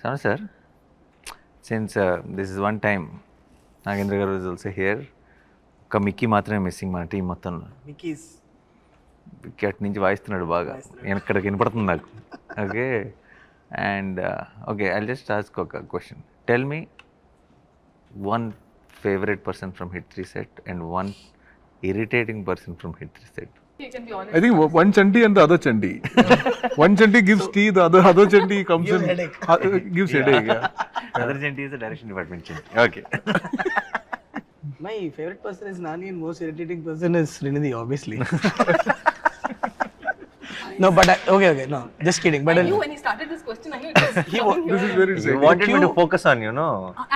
Sanu sir, since this is one time, Nagendra garu is also here. ఒక మిక్కీ మాత్రమే missing మన team మొత్తంలో. మిక్కీస్ మిక్కీ అటు నుంచి వాయిస్తున్నాడు బాగా, ఎక్కడికి వినపడుతుంది నాకు. Okay, and okay, I just ask ఒక question. Tell me one favourite person from hit 3 set and one irritating person from hit 3 set. You can be honest. I think one Chanti and the other Chanti. One Chanti gives tea, the other Chanti comes Gives in. headache. Gives headache, yeah. Other Chanti is the direction department change. Okay. My favorite person is Nani and most irritating person is Srinidhi, obviously. No, but okay, no, just kidding. But I knew when he started this question, I knew it was coming This is here. very You wanted me to focus on you, no?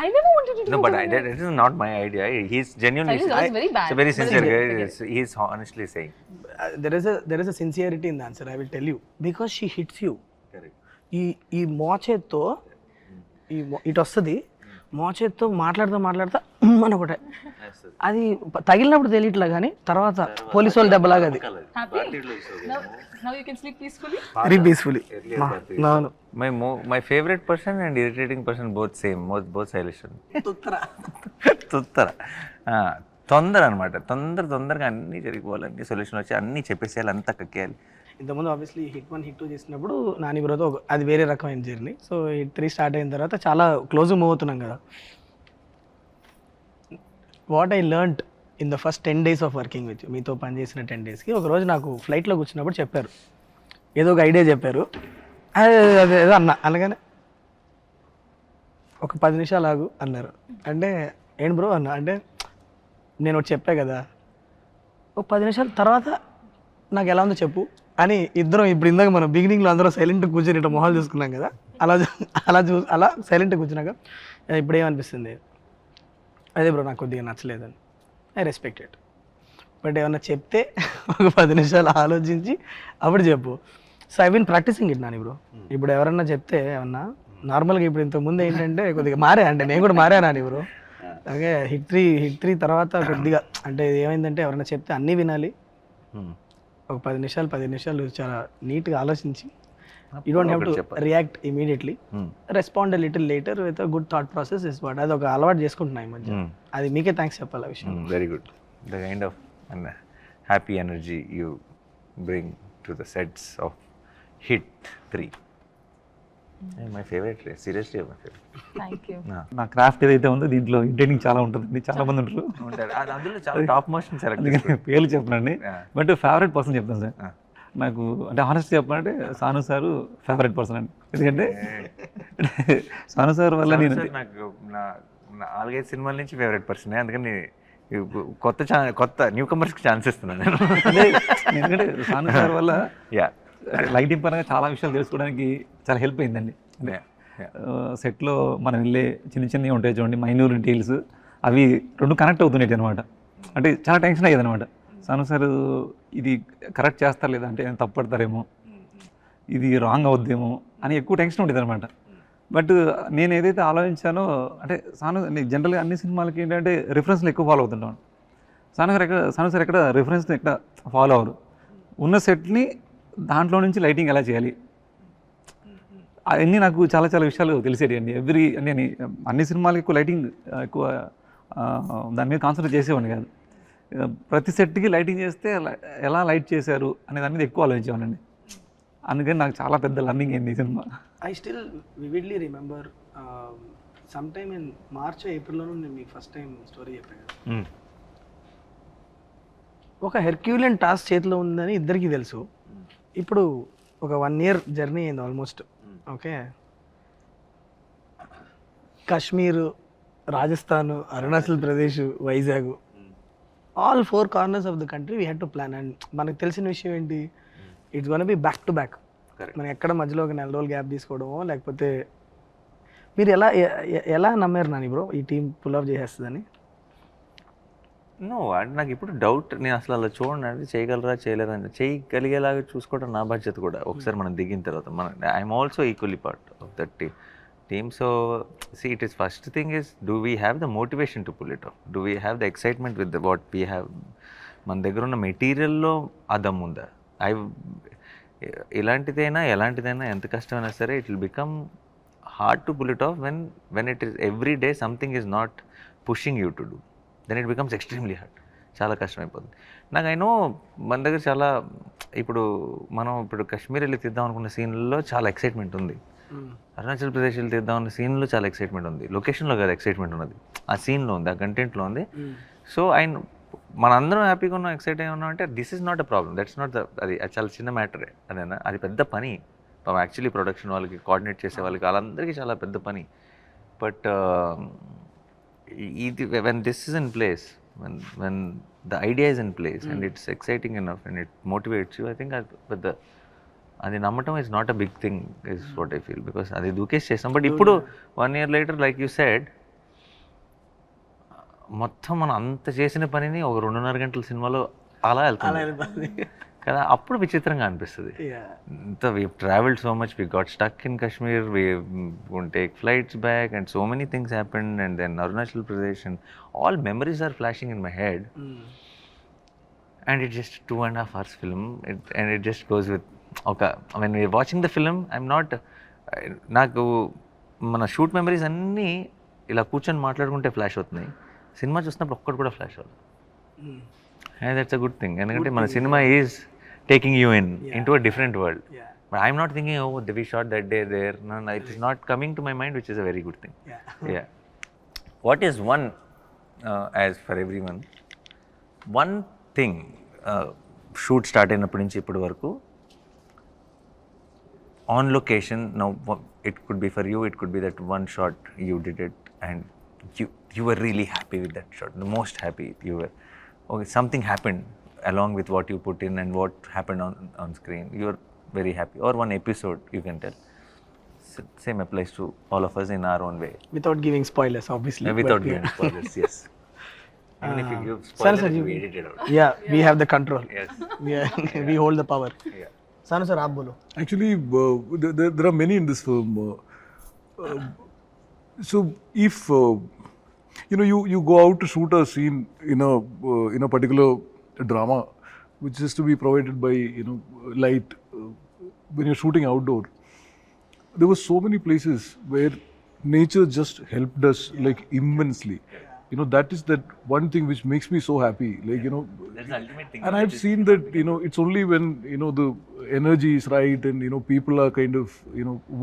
I never wanted to do No, but that. that is not my idea. He's genuinely. That was very bad. He's a very sincere Very guy. good. He's honestly saying. there is a sincerity in the answer. I will tell you because she hits you. Correct. ఈ మోచేత్తో ఇటు వస్తుంది, మోచేత్తో మాట్లాడుతా అని ఒకటే, అది తగిలినప్పుడు తెలియట్లే కానీ తర్వాత పోలీసు వాళ్ళు దెబ్బలాగా అది Happy? Now you can sleep peacefully? Very peacefully. అవును. My favorite person and irritating person both same. Both stylish. తుత్తర. తొందర అనమాట. తొందరగా అన్నీ జరిగిపోవాలి, అన్ని సొల్యూషన్ వచ్చి అన్నీ చెప్పేసేయాలి, అంతా కక్కేయాలి. ఇంతకుముందు ఆబ్వియస్లీ హిట్ 1 హిట్ 2 చేసినప్పుడు నాని బ్రోతో అది వేరే రకమైన జర్నీ. సో హిట్ 3 స్టార్ట్ అయిన తర్వాత చాలా క్లోజ్ మూవ్ అవుతున్నాం కదా. What I learned in the first 10 days of working with మీతో పనిచేసిన 10 daysకి ఒకరోజు నాకు ఫ్లైట్లో కూర్చున్నప్పుడు చెప్పారు, ఏదో ఒక ఐడియా చెప్పారు. అదేదో అనగానే ఒక 10 నిమిషాలు ఆగు అన్నారు. అంటే ఏంటి బ్రో అన్న అంటే నేను ఒకటి చెప్పా కదా, ఒక 10 నిమిషాల తర్వాత నాకు ఎలా ఉందో చెప్పు అని ఇద్దరం ఇప్పుడు ఇందాక మనం బిగినింగ్లో అందరం సైలెంట్గా కూర్చొని ఇట్లా మొహాలు చూసుకున్నాం కదా, అలా సైలెంట్గా కూర్చున్నాక ఇప్పుడు ఏమనిపిస్తుంది, అదే బ్రో నాకు కొద్దిగా నచ్చలేదని. I respect it. బట్ ఏమన్నా చెప్తే ఒక 10 నిమిషాలు ఆలోచించి అప్పుడు చెప్పు. So I been practising it Nani bro. ఇప్పుడు ఎవరన్నా చెప్తే ఏమన్నా నార్మల్గా ఇప్పుడు ఇంతకుముందు ఏంటంటే కొద్దిగా మారా, అంటే నేను కూడా మారా నాని బ్రో. అలాగే హిట్ 3 తర్వాత కొద్దిగా అంటే ఏమైందంటే ఎవరైనా చెప్తే అన్నీ వినాలి. ఒక 10 నిమిషాలు చాలా నీట్గా ఆలోచించి you don't have to react immediately, respond little later with good thought process is what. అది ఒక అలవాటు చేసుకుంటున్నా ఈ మధ్య. అది మీకే థ్యాంక్స్ చెప్పాలి ఆ విషయం. Very good. The kind of happy energy you bring to the sets of Hit 3. My favorite, seriously my favorite. Thank you. నా క్రాఫ్ట్ ఏదైతే ఉందో దీంట్లో ఎంటర్టైనింగ్ చాలా ఉంటుందండి, చాలా మంది ఉంటారు. అందులో చాలా టాప్ మోషన్ అందుకని పేర్లు చెప్పనండి, బట్ ఫేవరెట్ పర్సన్ చెప్తాను సార్. నాకు అంటే హానెస్ట్ చెప్పాలంటే సాను సారు ఫేవరెట్ పర్సన్ అండి. ఎందుకంటే సాను సార్ వల్ల నేను నాకు 4-5 సినిమాల నుంచి ఫేవరెట్ పర్సన్. అందుకని కొత్త న్యూ కమర్స్కి ఛాన్స్ ఇస్తున్నాను నేను. ఎందుకంటే సాను సార్ వల్ల యా లైటింగ్ పరంగా చాలా విషయాలు తెలుసుకోవడానికి చాలా హెల్ప్ అయిందండి. సెట్లో మనం వెళ్ళే చిన్నవి ఉంటాయి చూడండి, మైన్యూర్ డీటెయిల్స్, అవి రెండు కనెక్ట్ అవుతున్నాయి అనమాట. అంటే చాలా టెన్షన్ అయ్యేది అనమాట, సాను సార్ ఇది కరెక్ట్ చేస్తారు లేదా, అంటే తప్పడతారేమో, ఇది రాంగ్ అవుద్దేమో అని ఎక్కువ టెన్షన్ ఉండేది అనమాట. బట్ నేను ఏదైతే ఆలోచించానో అంటే జనరల్గా అన్ని సినిమాలకి ఏంటంటే రిఫరెన్స్లు ఎక్కువ ఫాలో అవుతుంటాను. సాను సార్ ఎక్కడ రిఫరెన్స్ని ఎక్కడ ఫాలో అవ్వరు. ఉన్న సెట్ని దాంట్లో నుంచి లైటింగ్ ఎలా చేయాలి అవన్నీ నాకు చాలా విషయాలు తెలిసేది అండి. నేను అన్ని సినిమాలకి ఎక్కువ లైటింగ్ ఎక్కువ దాని మీద కాన్సన్ట్రేట్ చేసేవాడిని కాదు. ప్రతి సెట్కి లైటింగ్ చేస్తే ఎలా లైట్ చేశారు అనే దాని మీద ఎక్కువ ఆలోచించేవాడిని. అందుకని నాకు చాలా పెద్ద లర్నింగ్ అయింది ఈ సినిమా. I still vividly remember some time in March ఏప్రిల్లోనూ నేను మీకు ఫస్ట్ టైం స్టోరీ చెప్పాను. ఒక హెర్క్యూలియన్ టాస్క్ చేతిలో ఉందని ఇద్దరికీ తెలుసు. ఇప్పుడు ఒక 1 year జర్నీ అయింది almost. Okay, Kashmir, Rajasthan, Arunachal Pradesh, Vizag, all 4 corners of the country we had to plan. And మనకు తెలిసిన విషయం ఏంటి, it's gonna be back to back. మనం ఎక్కడ మధ్యలో ఒక 4 రోజులు గ్యాప్ తీసుకోవడమో లేకపోతే మీరు ఎలా నమ్మారు నాని బ్రో ఈ టీం పుల్ ఆఫ్ చేసేస్తుందని? నో, అంటే నాకు ఇప్పుడు డౌట్, నేను అసలు అలా చూడండి, చేయగలరా చేయలేదని, చేయగలిగేలాగా చూసుకోవడం నా బాధ్యత కూడా. ఒకసారి మనం దిగిన తర్వాత I'm also equally part of that team. So see it is first thing is, do we have the motivation to pull it off, do we have the excitement with what we have. మన దగ్గర ఉన్న మెటీరియల్లో ఆ దమ్ ఉందా? ఎలాంటిదైనా ఎంత కష్టమైనా సరే it will become hard to pull it off when it is every day something is not pushing you to do. Then it becomes extremely hard. చాలా కష్టమైపోతుంది. నాకు ఐ నో మన దగ్గర చాలా మనం ఇప్పుడు కాశ్మీర్ వెళ్ళి తీద్దాం అనుకున్న సీన్లలో చాలా ఎక్సైట్మెంట్ ఉంది, అరుణాచల్ ప్రదేశ్ వెళ్ళి తీద్దాం అన్న సీన్లో చాలా ఎక్సైట్మెంట్ ఉంది, లొకేషన్లో కాదు ఎక్సైట్మెంట్ ఉన్నది, ఆ సీన్లో ఉంది, ఆ కంటెంట్లో ఉంది. సో మనందరం హ్యాపీగా ఉన్నాం, ఎక్సైట్ అయి ఉన్నాం అంటే this is not a problem, that's not అది చాలా చిన్న మ్యాటరే. అదేనా, అది పెద్ద పని యాక్చువల్లీ ప్రొడక్షన్ వాళ్ళకి, కోఆర్డినేట్ చేసే వాళ్ళకి, వాళ్ళందరికీ చాలా పెద్ద పని. బట్ ఇది when this is in place, when the idea is in place and it's exciting enough and it motivates you, I think అది నమ్మటం is not a big thing is what I feel, because అది దూకేసి చేస్తాం. But ఇప్పుడు 1 year later like you said, మొత్తం మనం అంత చేసిన పనిని ఒక 2.5 గంటల సినిమాలో అలా వెళ్తుంది కదా, అప్పుడు విచిత్రంగా అనిపిస్తుంది. ఇంత we travelled so much, we got stuck in Kashmir, we won't take flights back and so many things happened, and then Arunachal Pradesh and all memories are flashing in my head. And it just 2.5 hours film, and it just goes with when we're watching the film, I'm not, నాకు మన shoot memories అన్నీ ఇలా కూర్చొని మాట్లాడుకుంటే flash అవుతున్నాయి, cinema చూసినప్పుడు ఒక్కటి కూడా ఫ్లాష్ అవ్వదు. And that's a good thing, ఎందుకంటే మన cinema is taking you into a different world. But I'm not thinking, oh, we shot that day there. No, it is not coming to my mind, which is a very good thing. Yeah. What is one, as for everyone, one thing, shoot start అయినప్పటి నుంచి ఇప్పటి వరకు, on location, now it could be for you, it could be that one shot you did it and you were really happy with that shot, the most happy you were. Okay, something happened along with what you put in and what happened on screen, you are very happy, or one episode you can tell. Same applies to all of us in our own way, without giving spoilers obviously. Without giving spoilers. Yes, even if you give spoilers, we edit it out. Yeah, we have the control. Yes. We hold the power. Yeah. Sanu sir, aap bolo. Actually, there are many in this film. So if you go out to shoot a scene in a particular drama, which is to be provided by light, when you're shooting outdoor, there were so many places where nature just helped us like immensely. That is that one thing which makes me so happy, like That's the ultimate thing. and I've seen that it's only when the energy is right and people are kind of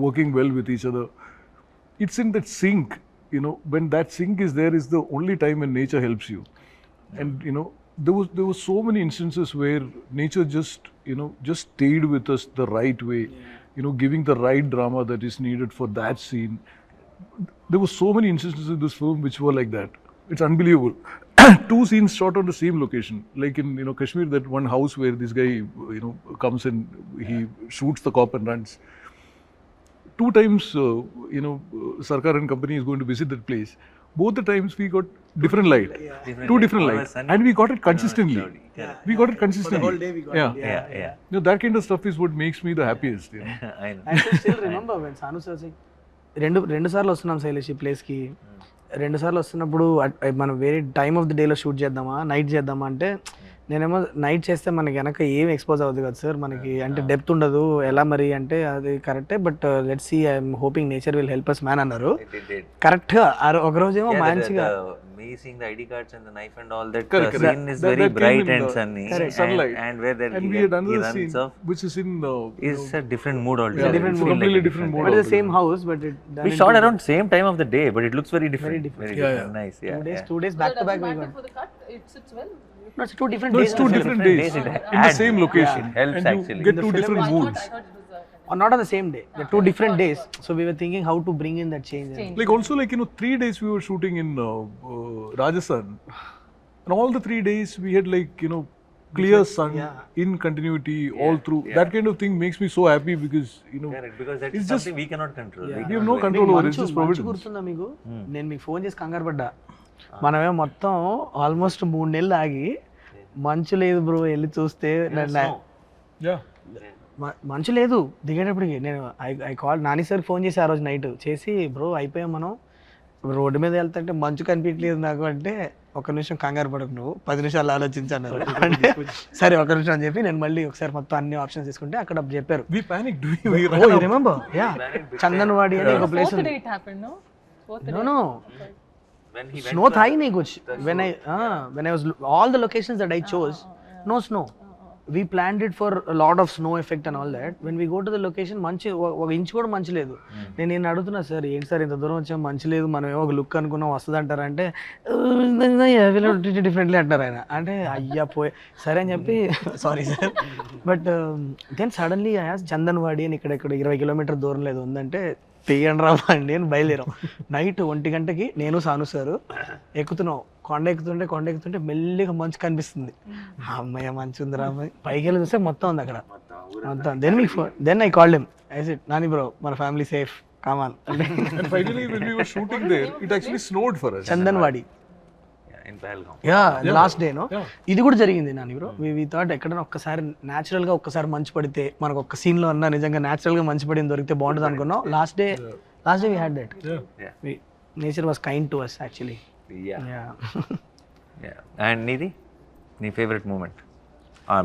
working well with each other, it's in that sync. When that sync is there is the only time when nature helps you. And there were so many instances where nature just stayed with us the right way, giving the right drama that is needed for that scene. There were so many instances in this film which were like that. It's unbelievable. 2 scenes shot on the same location, like in Kashmir, that one house where this guy comes and he shoots the cop and runs. 2 times Sarkar and company is going to visit that place. Both the times we got different light, two different lights, and we got it consistently. We got it consistently. The whole day we got it. Yeah. That kind of stuff is what makes me the happiest. I know. I still remember when Sanu sir said, రెండు సార్లు వస్తున్నాం శైలేష్ ఈ ప్లేస్కి, 2 సార్లు వస్తున్నప్పుడు మనం వేరే time of the డేలో షూట్ చేద్దామా, నైట్ చేద్దామా అంటే, నేనేమో నైట్ చేస్తే మనకి వెనక ఏం ఎక్స్పోజ్ అవ్వదు కదా సార్, మనకి అంటే డెప్త్ ఉండదు, ఎలా మరి అంటే అది కరెక్టే, but let's see I'm hoping nature will help us man అన్నారు. కరెక్ట్గా ఒక రోజేమో మంచిగా Me seeing the ID cards and the knife and all that, scene is very bright and sunny, sunlight. and where that And we had another scene which is in is a different mood altogether. different mood. completely different mode. but the same house, but it We shot around same time of the day, but it looks very different. Very different. Nice. Yeah. 2 days back to back we got. For the cut, it sits well. No, it's 2 different No, days. it's 2 different days It in the same location. It helps and you actually. get 2 different moods. I thought it was Or not on the same day. They're 2 different days. So we were thinking how to bring in that change. Like also 3 days we were shooting in Rajasthan, and all the 3 days we had clear sun in continuity all through. That kind of thing makes me so happy because Correct, because that it's is something we cannot control. we have no control over it. It's just మంచు providence. గుర్తుందా మీకు? నేను మీకు phone చేసి కంగారు పడ్డా, మనమే మొత్తం ఆల్మోస్ట్ 3 నెలలు ఆగి, మంచు లేదు బ్రో వెళ్ళి చూస్తే, Yeah. మంచు లేదు దిగేటప్పటికి. నేను I call Nani sir phone చేసి ఆ రోజు నైట్ చేసి, బ్రో అయిపోయాం మనం, రోడ్డు మీద వెళ్తుంటే మంచు కనిపించలేదు నాకు అంటే ఒక నిమిషం కంగారు పడకు నువ్వు 10 నిమిషాలు ఆలోచించాను అంటే సరే ఒక నిమిషం అని చెప్పి నేను మళ్ళీ ఒకసారి మొత్తం అన్ని ఆప్షన్స్ తీసుకుంటే అక్కడ చెప్పారు We panicked. Remember yeah Chandanwari అనే ఒక place Fourth day it happened, no? Fourth day. No When he snow thai nahi kuch when I was all the locations that I chose no snow we planned it for a lot of snow effect and all that when we go to the location మంచి ఒక inch కూడా మంచి లేదు నేను అడుగుతున్నా sir ఏంటి sir ఇంత దూరం వచ్చాం మంచి లేదు మనం ఏమో ఒక లుక్ అనుకున్నాం వస్తుంది అంటారంటే డిఫరెంట్లీ అంటారు ఆయన అంటే అయ్యా పోయి సరే అని చెప్పి sorry sir but then suddenly Chandanwadi అని ఇక్కడ 20 కిలోమీటర్ దూరం లేదు ఉందంటే తీయండి రామండి అని బయలుదేరాం నైట్ 1 గంటకి నేను సాను సారు ఎక్కుతున్నాం కొండ ఎక్కుతుంటే మెల్లిగా మంచు కనిపిస్తుంది అమ్మయ్య మంచి ఉంది రామయ్య పైకి వెళ్ళి చూస్తే మొత్తం ఉంది అక్కడ మొత్తం then I called him I said Nani bro మన ఫ్యామిలీ సేఫ్ కామాన్ అంటే And finally, when we were shooting there, it actually snowed for us. Chandanwari in Pahalgam. Yeah last day no ఇది కూడా జరిగింది నాని బ్రో వి థాట్ ఎక్కడైనా ఒక్కసారి natural గా ఒక్కసారి మంచు పడితే మనకు ఒక్క సీన్ లో అన్నా నిజంగా న్యాచురల్ గా మంచు పడింది దొరికితే బాగుంటుంది అనుకున్నాం last day we had that nature was kind to us actually Yeah. And నీది నీ ఫేవరెట్ మూమెంట్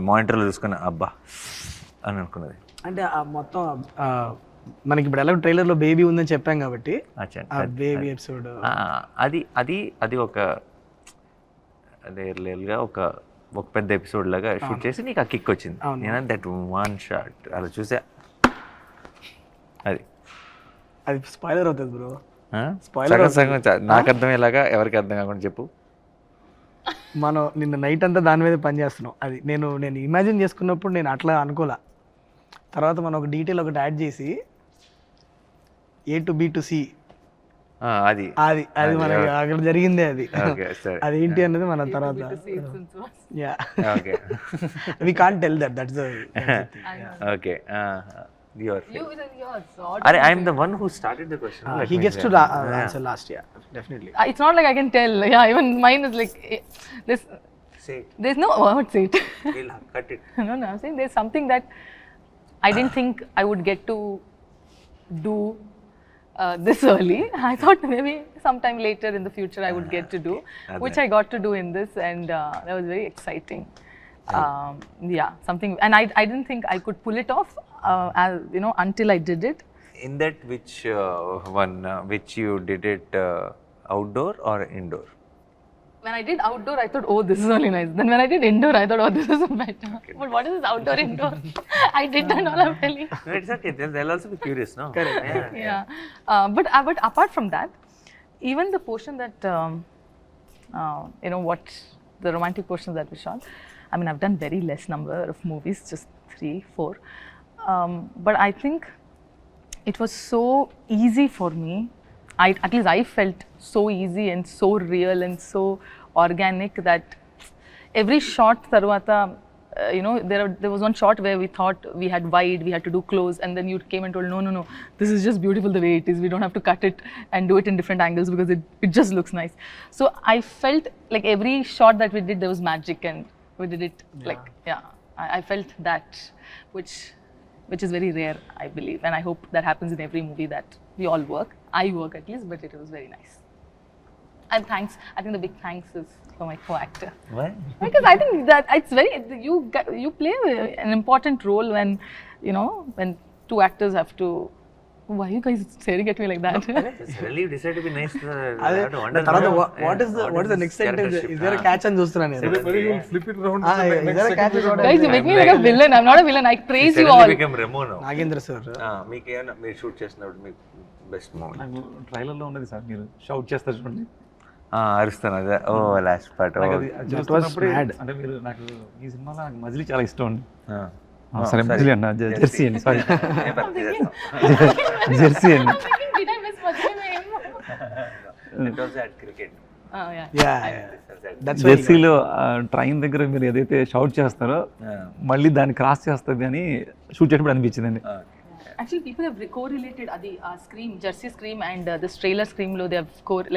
మానిటర్లో చూసుకుని అబ్బా అని అనుకున్నది అంటే ఆ మొత్తం మనకి ఇప్పుడు ఎలా ట్రైలర్ లో బేబీ ఉందని చెప్పాం కాబట్టి అచ్చా ఆ బేబీ ఎపిసోడ్ అది ఒక రియల్గా ఒక పెద్ద ఎపిసోడ్ లాగా షూట్ చేసి నీకు ఆ కిక్ వచ్చింది నేను దట్ వన్ షాట్ అలా చూసా అది స్పాయిలర్ అవుతుంది బ్రో సగం నాకు అర్థమయ్యేలాగా ఎవరికి అర్థం కాకుండా చెప్పు. మనం నిన్న నైట్ అంతా దాని మీద పని చేస్తున్నాం. అది నేను ఇమాజిన్ చేసుకున్నప్పుడు నేను అట్లా అనుకోలే. తర్వాత మనం ఒక డీటెయిల్ ఒకటి యాడ్ చేసి A to B to C అది మనకి అక్కడ జరిగిందే. అది ఏంటి అన్నది మన తర్వాత we can't tell that's the okay. I am the one who started the question. He gets to answer last. Yeah, definitely. It's not like I can tell. Yeah, even mine is like this. Say it. There's no word. Say it. We'll cut it. No, I'm saying there's something that I didn't think I would get to do this early. I thought maybe sometime later in the future I would get to do, which I got to do in this, and that was very exciting. Yeah, something, and I didn't think I could pull it off, until I did it. In that, which you did it outdoor or indoor? When I did outdoor, I thought, oh, this is really nice. Then when I did indoor, I thought, oh, this is better. Okay. But what is this outdoor, indoor? I did that all, I'm telling you. No, it's okay. They'll also be curious, no? Correct. Yeah. But apart from that, even the portion that, what the romantic portions that we shot, I mean, I've done very less number of movies, just 3, 4. But I think it was so easy for me. At least I felt so easy and so real and so organic that every shot tarvata, there was one shot where we thought we had wide, we had to do close, and then you came and told, no, this is just beautiful the way it is. We don't have to cut it and do it in different angles because it just looks nice. So I felt like every shot that we did, there was magic, and we did it I felt that, which is very rare, I believe, and I hope that happens in every movie that we all work. I work at least, but it was very nice. And thanks, I think the big thanks is for my co-actor. Why? Because I think that it's very, you play an important role when, when two actors have to. Why are you guys staring at me like that? Suddenly you decide to be nice. What is the next sentence? Is there a catch and చూస్తున్నా నేను. Maybe you'll flip it around. Is there a catch? Guys, you make me like a villain. I'm not a villain. I praise you Suddenly all. become Remo now. Nagendra sir మీకు ఏమైనా మీరు shoot చేసినప్పుడు మీకు best moment? నాకు ట్రైలర్లో ఉన్నది sir, మీరు shout చేస్తారు చూడండి, అరుస్తాను అదే. ఓ లాస్ట్ పార్ట్. చూస్తున్నప్పుడే అంటే మీరు నాకు ఈ సినిమాలో నాకు మజిలీ చాలా ఇష్టం అండి. సరే మజిలీ అన్న, జెర్సీ అండి, సారీ జెర్సీ అండి. Did I miss what's your name? It was at cricket. Oh, yeah. That's జెర్సీలో ట్రైన్ దగ్గర మీరు ఏదైతే షౌట్ చేస్తారో మళ్ళీ దాన్ని క్రాస్ చేస్తుంది అని షూట్ చేసినప్పుడు అనిపించిందండి. Actually, people have correlated the scream, Jersey scream, and this trailer scream. They have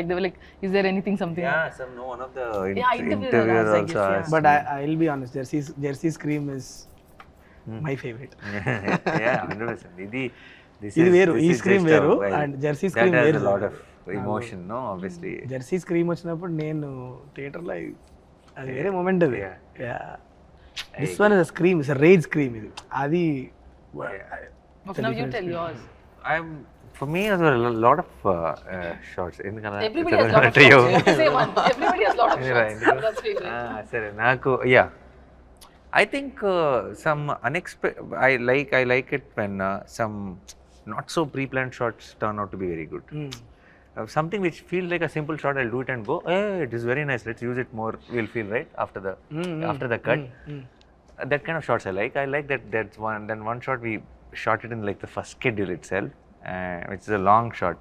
they were like, "Is there anything, something?" Yeah, one of the interviewer interviewers I guess, also yeah. asked. But I'll be honest, Jersey Scream is my favorite. Yeah, 100%. ఇది ఇది వేరు, ఈ scream వేరు and Jersey scream వేరు. Lot of emotion no obviously. Jersey scream వచ్చినప్పుడు నేను థియేటర్లో అది వేరే మూమెంట్ అది. This one is scream, is rage scream ఇది. అది Now you tell yours. For me there were a lot of shots. Everybody has lot of shots. Say one. Everybody has lot of shots. That's favorite. సరే నాకు I think some unexpected. I like it when some not so pre-planned shots turn out to be very good. Something which feels like a simple shot, I'll do it and go, hey, it is very nice, let's use it more, we'll feel right after the cut. That kind of shots I like. I like that's one. Then one shot we shot it in like the first schedule itself, which is a long shot.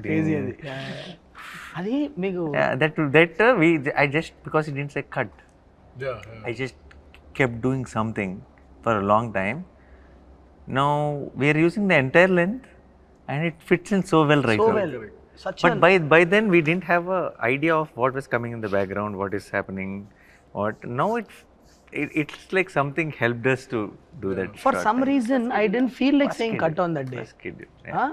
Crazy అది. అది మీకు I just, because it didn't say cut, I just kept doing something for a long time. Now we are using the entire length and it fits in so well right now. But by then we didn't have a idea of what was coming in the background, what is happening, now it's like something helped us to do that. For shot. some reason I didn't feel like saying cut on that day. Yeah.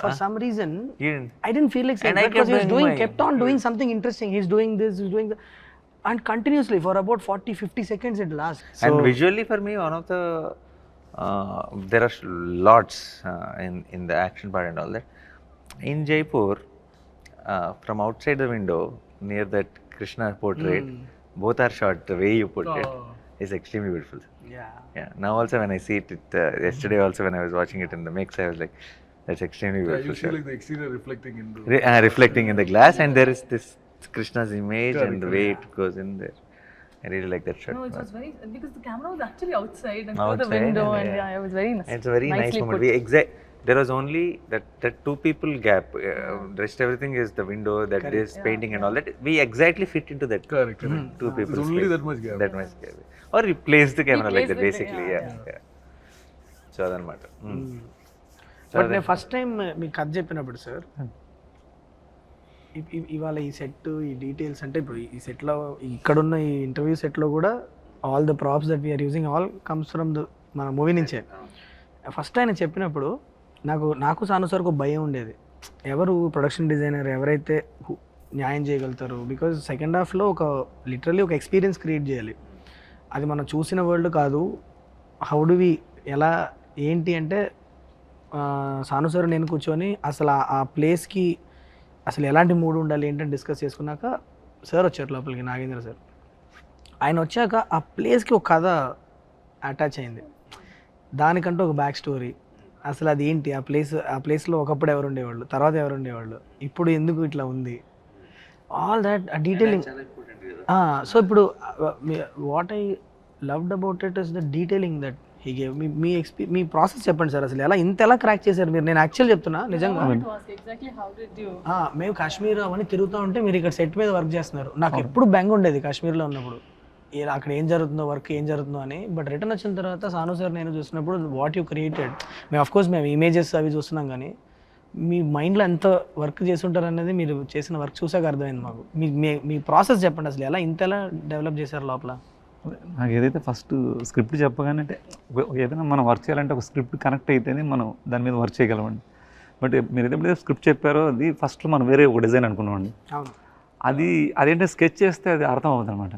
For some reason You didn't. I didn't feel like saying And I cut because he was kept kept on doing something interesting. He's doing this, he's doing that, and continuously for about 40-50 seconds it lasts. And visually for me, one of the there are lots in the action part and all that. In Jaipur, from outside the window near that Krishna portrait, both are shot the way you put it is extremely beautiful. Yeah. Now also when I see it, yesterday also when I was watching it in the mix, I was like, that's extremely beautiful. You see shot. like the exterior reflecting in the Reflecting in the glass, and there is this Krishna's image Correct, and the way it goes in there. I really like that shot. No, it was very, because the camera was actually outside and through the Outside, window, and and yeah. it was very nice. It's a very nice nicely moment. put. There was only that 2 people gap. Rest everything is the window, that this painting and all that. We exactly fit into that. correct. 2 people. There's only that much gap. That much gap. Or you place the camera like that, placed it, basically. Yeah. So అదనమాట. But నేను first time మీకు కథ చెప్పినప్పుడు sir, ఇవాళ ఈ set, ఈ details అంటే ఇప్పుడు ఈ సెట్లో ఇక్కడున్న ఈ ఇంటర్వ్యూ సెట్లో కూడా all the props that we're using all comes from the మన మూవీ నుంచే. ఫస్ట్ ఆయన చెప్పినప్పుడు నాకు సాను సార్కు భయం ఉండేది, ఎవరు ప్రొడక్షన్ డిజైనర్ ఎవరైతే న్యాయం చేయగలుగుతారు. బికాజ్ సెకండ్ హాఫ్లో లిటరల్లీ ఒక ఎక్స్పీరియన్స్ క్రియేట్ చేయాలి. అది మనం చూసిన వరల్డ్ కాదు. హౌ డు వి ఎలా ఏంటి అంటే సాను సార్ నేను కూర్చొని అసలు ఆ ప్లేస్కి అసలు ఎలాంటి మూడ్ ఉండాలి ఏంటని డిస్కస్ చేసుకున్నాక సార్ వచ్చారు లోపలికి, నాగేంద్ర సార్. ఆయన వచ్చాక ఆ ప్లేస్కి ఒక కథ అటాచ్ అయింది, దానికంటూ ఒక బ్యాక్ స్టోరీ. అసలు అది ఏంటి, ఆ ప్లేస్లో ఒకప్పుడు ఎవరు ఉండేవాళ్ళు, తర్వాత ఎవరు ఉండేవాళ్ళు, ఇప్పుడు ఎందుకు ఇట్లా ఉంది, ఆల్ దాట్ డీటెయిలింగ్. సో ఇప్పుడు what I loved about it is the detailing that he gave. Me process చెప్పండి సార్, అసలు ఇంత క్రాక్ చేశారు మీరు. నేను యాక్చువల్ చెప్తున్నా నిజంగా, Exactly how did you? మేము కాశ్మీర్ అవన్నీ తిరుగుతూ ఉంటే మీరు ఇక్కడ సెట్ మీద వర్క్ చేస్తున్నారు. నాకు ఎప్పుడు బెంగ ఉండేది కాశ్మీర్లో ఉన్నప్పుడు, అక్కడ ఏం జరుగుతుందో, వర్క్ ఏం జరుగుతుందో అని. బట్ రిటర్న్ వచ్చిన తర్వాత సాను సార్ నేను చూసినప్పుడు వాట్ యూ క్రియేటెడ్, మేము అఫ్కోర్స్ మేము ఇమేజెస్ అవి చూస్తున్నాం, కానీ మీ మైండ్లో ఎంత వర్క్ చేసి ఉంటారు అనేది మీరు చేసిన వర్క్ చూసాక అర్థమైంది మాకు. మీ ప్రాసెస్ చెప్పండి, అసలు ఎలా డెవలప్ చేశారు లోపల. నాకు ఏదైతే ఫస్ట్ స్క్రిప్ట్ చెప్పగానే, అంటే ఏదైనా మనం వర్క్ చేయాలంటే ఒక స్క్రిప్ట్ కనెక్ట్ అయితేనే మనం దాని మీద వర్క్ చేయగలమండి. బట్ మీరు ఎప్పుడైతే స్క్రిప్ట్ చెప్పారో అది ఫస్ట్లో మనం వేరే ఒక డిజైన్ అనుకున్నామండి. అదేంటే స్కెచ్ చేస్తే అది అర్థం అవుతుంది అనమాట.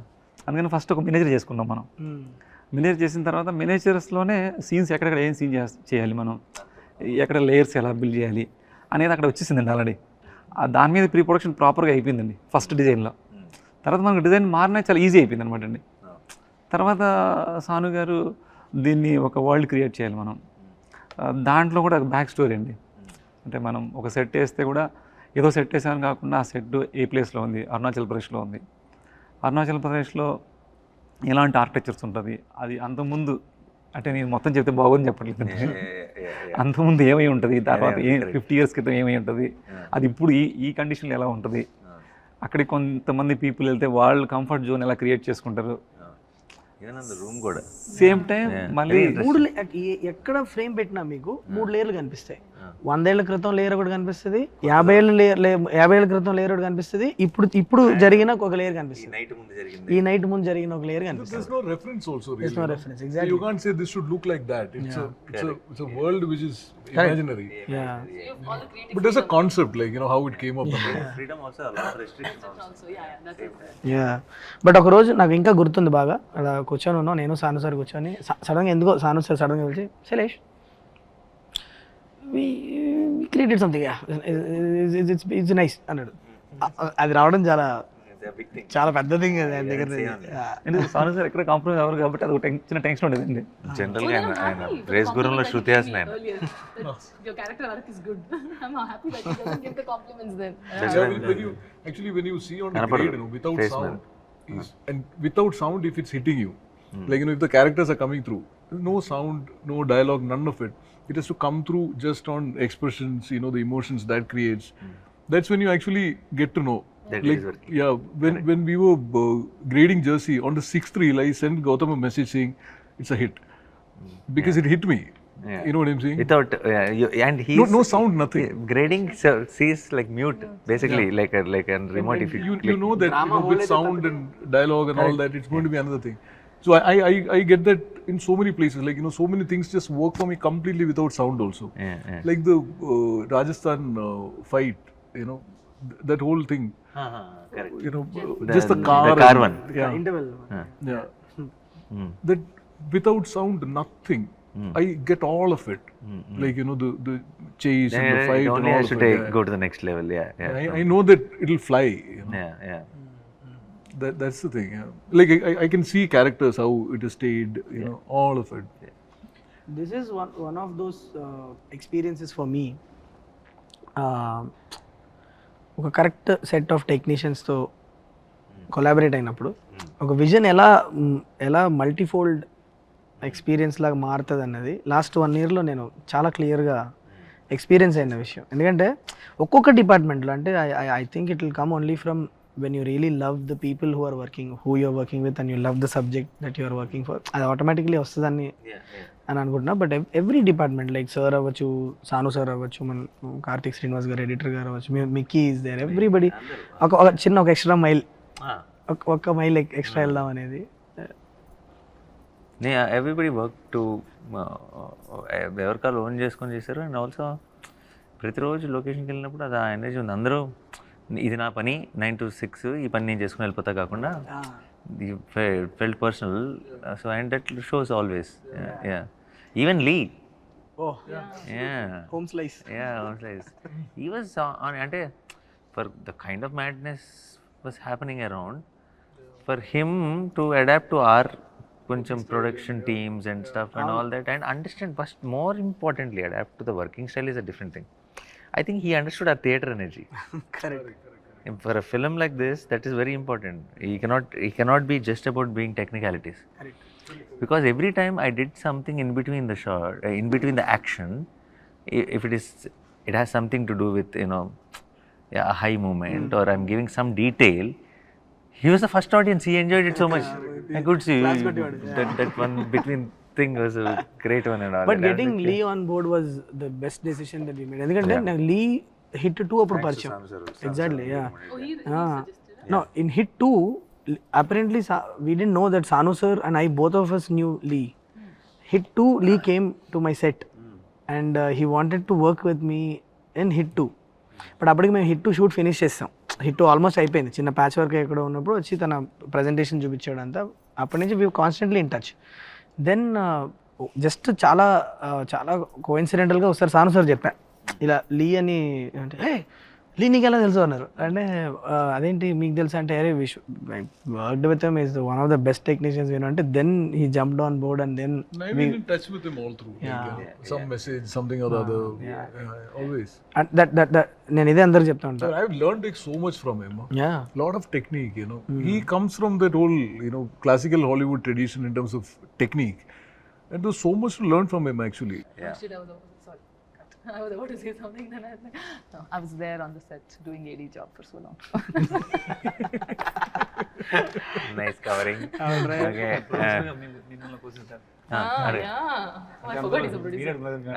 అందుకని ఫస్ట్ ఒక మినేచర్ చేసుకున్నాం మనం. మినేచర్ చేసిన తర్వాత మినేచర్స్లోనే సీన్స్ ఎక్కడెక్కడ ఏం సీన్ చేయాలి, మనం ఎక్కడ లేయర్స్ ఎలా బిల్డ్ చేయాలి అనేది అక్కడ వచ్చేసిందండి ఆల్రెడీ. దాని మీద ప్రీ ప్రొడక్షన్ ప్రాపర్గా అయిపోయిందండి ఫస్ట్ డిజైన్లో. తర్వాత మనకు డిజైన్ మారినా చాలా ఈజీ అయిపోయింది అనమాట అండి. తర్వాత సాను గారు దీన్ని ఒక వరల్డ్ క్రియేట్ చేయాలి మనం, దాంట్లో కూడా బ్యాక్ స్టోరీ అండి. అంటే మనం ఒక సెట్ వేస్తే కూడా ఏదో సెట్ వేసామని కాకుండా ఆ సెట్ ఏ ప్లేస్లో ఉంది, అరుణాచల్ ప్రదేశ్లో ఉంది. అరుణాచల్ ప్రదేశ్లో ఎలాంటి ఆర్కిటెక్చర్స్ ఉంటుంది, అది అంతకుముందు, అంటే నేను మొత్తం చెప్తే బాగుంది చెప్పట్లేదు, అంతకుముందు ఏమై ఉంటుంది, తర్వాత 50 years క్రితం ఏమై ఉంటుంది, అది ఇప్పుడు ఈ కండిషన్లో ఎలా ఉంటుంది, అక్కడికి కొంతమంది పీపుల్ వెళ్తే వాళ్ళు కంఫర్ట్ జోన్ ఎలా క్రియేట్ చేసుకుంటారు. రూమ్ కూడా సేమ్ టైం మళ్ళీ ఎక్కడ ఫ్రేమ్ పెట్టినా మీకు 3 లేయర్లు కనిపిస్తాయి. 100 ఏళ్ల క్రితం లేయర్ ఒకటి కనిపిస్తుంది, 50 ఏళ్ళ క్రితం లేయర్ ఒకటి కనిపిస్తుంది, ఇప్పుడు జరిగిన ఒక లేయర్ కనిపిస్తుంది, నైట్ ముందు జరిగింది. ఈ నైట్ ముందు జరిగిన ఒక లేయర్ కనిపిస్తుంది. There's no reference also really. There's no you know. reference, exactly. You can't say this should look like that. It's a world which is imaginary. Yeah. But there's a concept, like, you know, how it came up. Freedom also a lot of restrictions also. Yeah but ఒక రోజు నాకు ఇంకా గుర్తుంది బాగా, అలా కూర్చొని ఉన్నాం నేను సాను సార్ కూర్చొని, సడన్గా ఎందుకో సాను సార్ సడన్గా పిలిచి Shailesh created something it's nice అన్నాడు. అది రావడం చాలా పెద్ద థింగ్ అది ఆయన దగ్గర. ఎందుకంటే సాను సార్ ఎక్కడ కాంప్రమైజ్ అవ్వరు కాబట్టి అది ఒక చిన్న టెన్షన్ ఉండేదండి. జనరల్ గా ఆయన రేస్ గురంలో శృతి హాసన్ ఆయన. Your character arc is good. I'm happy that you doesn't give the compliments then. When you see on the grade, you know, without sound, and without sound, if it's hitting you, like, you know, if the characters are coming through, no sound, no dialogue, none of it. It has to come through just on expressions, you know, the emotions that creates. That's when you actually get to know. That Like, is working. yeah, when we were grading Jersey, on the 6th reel, I sent Gautam a message saying it's a hit because it hit me. Yeah. You know what I'm saying? Without and he No sound, nothing. grading sees like mute basically, like a remote. If You know that, you know, with sound and dialogue and all that, it's going to be another thing. So I get that in so many places. Like, you know, so many things just work for me completely without sound also. Yeah. Like the Rajasthan fight, you know, that whole thing. Correct. You know, just the car. The car one. Yeah. Interval Yeah. That without sound, nothing. I get all of it. Like, you know, the chase and the fight It and only all has of to it. go to the next level. Yeah. I know that it'll fly. You know? Yeah. That's the thing. Yeah. Like, I can see characters, how it is stayed, you know, all of it. This is one of those experiences for me. ఒక correct set of టెక్నీషియన్స్తో collaborate అయినప్పుడు ఒక vision ఎలా multifold experience లాగా మారుతుంది అన్నది last 1 yearలో నేను చాలా క్లియర్గా ఎక్స్పీరియన్స్ అయిన విషయం. ఎందుకంటే ఒక్కొక్క డిపార్ట్మెంట్లో అంటే I think it will come only from when you really love the people who you're working with, and you love the subject that you are working for, అది ఆటోమేటిక్లీ వస్తుందని అని అనుకుంటున్నా. But every department like sir అవ్వచ్చు, సాను sir అవ్వచ్చు, మన కార్తిక్ శ్రీనివాస్ గారు editor గారు అవ్వచ్చు, మిక్కీ ఈజ్ దేర్, ఎవ్రీబడి ఒక చిన్న ఒక ఎక్స్ట్రా మైల్, ఒక మైల్ ఎక్స్ట్రా వెళ్దాం అనేది. ఎవ్రీబడి వర్క్ టు ఎవరికాలు ఓన్ చేసుకొని చేశారు. అండ్ ఆల్సో ప్రతిరోజు లొకేషన్కి వెళ్ళినప్పుడు అది ఆ ఎనర్జీ ఉంది. అందరూ ఇది నా పని 9 to 6 ఈ పని నేను చేసుకుని వెళ్ళిపోతా కాకుండా felt personal. So and that shows always. Even lee home slice he was on అంటే for the kind of madness was happening around, for him to adapt to our కొంచెం production teams and stuff and all that, and understand, first more importantly adapt to the working style is a different thing. I think he understood our theatre energy. Correct. For a film like this, that is very important. He cannot be just about being technicalities. Correct. Because every time I did something in between the shot, in between the action, if it has something to do with, you know, a high movement, or I'm giving some detail, he was the first audience. He enjoyed it so much. I could see that one between thing was a great one and all. But getting Lee on board was the best decision that we made. ఎందుకంటే నాకు లీ hit 2 అప్పుడు పరిచయం. Exactly, yeah. No, in hit 2 apparently we didn't know that Sanu sir and I, both of us knew Lee. Hit 2 Lee came to my set and he wanted to work with me in hit 2. But అప్పటికి మేము hit 2 shoot finish చేస్తాం. Hit 2 almost అయిపోయింది. చిన్న patch work ఎక్కడ ఉన్నప్పుడు వచ్చి తన presentation చూపించాడు అంతా. అప్పటి నుంచి we constantly in touch. Then just చాలా కోఇన్సిడెంటల్గా ఒకసారి సాను సార్ చెప్పా ఇలా లీ అని, అంటే లీ నీకు ఎలా తెలుసు అన్నారు. అంటే అదేంటి మీకు తెలుసు అంటే, అరే worked with him is one of the best technicians అంటే then he jumped on board and then I've been in touch with him all through. Some message, something or the other. Always. నేను ఇదే అందరికి చెప్తా ఉంటాను. So I've learned like so much from him. Yeah. Lot of technique, you know. He comes from that whole, you know, classical Hollywood tradition in terms of technique. And there's so much to learn from him actually. I was about to say something, then I was like, no, I was there on the set doing AD job for so long. Nice covering. All right. Okay. మిమ్మల్ని question sir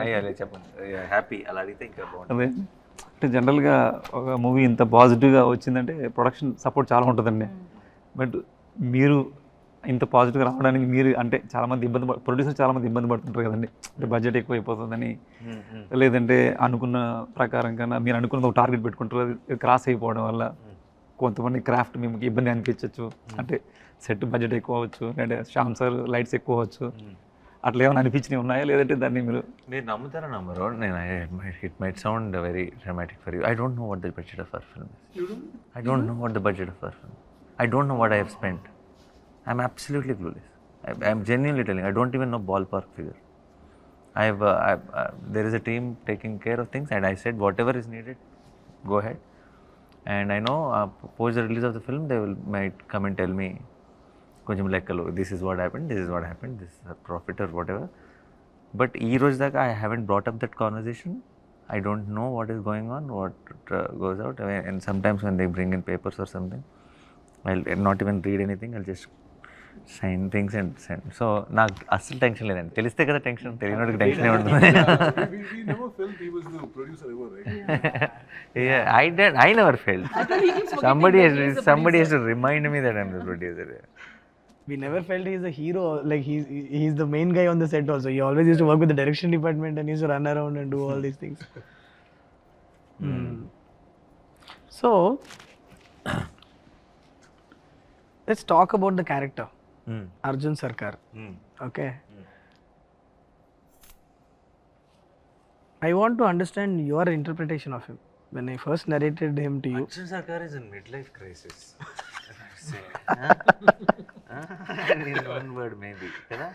అయ్యాలి చెప్పండి happy అలా అడిగితే ఇంకా బాగుంటుంది. అదే అంటే జనరల్గా ఒక మూవీ ఇంత పాజిటివ్గా వచ్చిందంటే ప్రొడక్షన్ సపోర్ట్ చాలా ఉంటుందండి. బట్ మీరు ఇంత పాజిటివ్గా రావడానికి మీరు అంటే చాలామంది ప్రొడ్యూసర్ చాలామంది ఇబ్బంది పడుతుంటారు కదండి. అంటే బడ్జెట్ ఎక్కువ అయిపోతుందని, లేదంటే అనుకున్న ప్రకారం కన్నా మీరు అనుకున్న ఒక టార్గెట్ పెట్టుకుంటారు, అది క్రాస్ అయిపోవడం వల్ల కొంతమంది క్రాఫ్ట్ మీకు ఇబ్బంది అనిపించవచ్చు. అంటే సెట్ బడ్జెట్ ఎక్కువ అవ్వచ్చు, లేదంటే శ్యామ్ సార్ లైట్స్ ఎక్కువ అవ్వచ్చు. అట్లా ఏమైనా అనిపించినవి ఉన్నాయా, లేదంటే దాన్ని మీరు నమ్ముతారా నమ్మరు? నేను it might sound very dramatic for you. I don't know what the budget of our film. I don't know what the budget of our film. I don't know what I have spent. I'm absolutely clueless. I'm genuinely telling. I don't even know ballpark figure. There is a team taking care of things, and I said whatever is needed, go ahead. And I know post the release of the film, they might come and tell me, కొంచెం లెక్కలు, this is what happened, this is what happened, this is a profit or whatever. But ఈ రోజు దాకా I haven't brought up that conversation. I don't know what is going on, what goes out. And sometimes when they bring in papers or something, I'll not even read anything. I'll just sign things and send. So నాకు అస్సలు tension లేదండి. తెలిస్తే కదా tension, తెలియనోడికి tension ఉంటుంది. We never felt he was the producer ever, right? Yeah, I never felt. Somebody has to remind me that I'm the producer. We never felt he's a hero. Like he's the main guy on the set also. He always used to work with the direction department and used to run around and do all these things. So let's talk about the character, Arjun Sarkar. Okay. I want to understand your interpretation of him. When I first narrated him to you, Arjun Sarkar is in midlife crisis. In one word maybe, kada?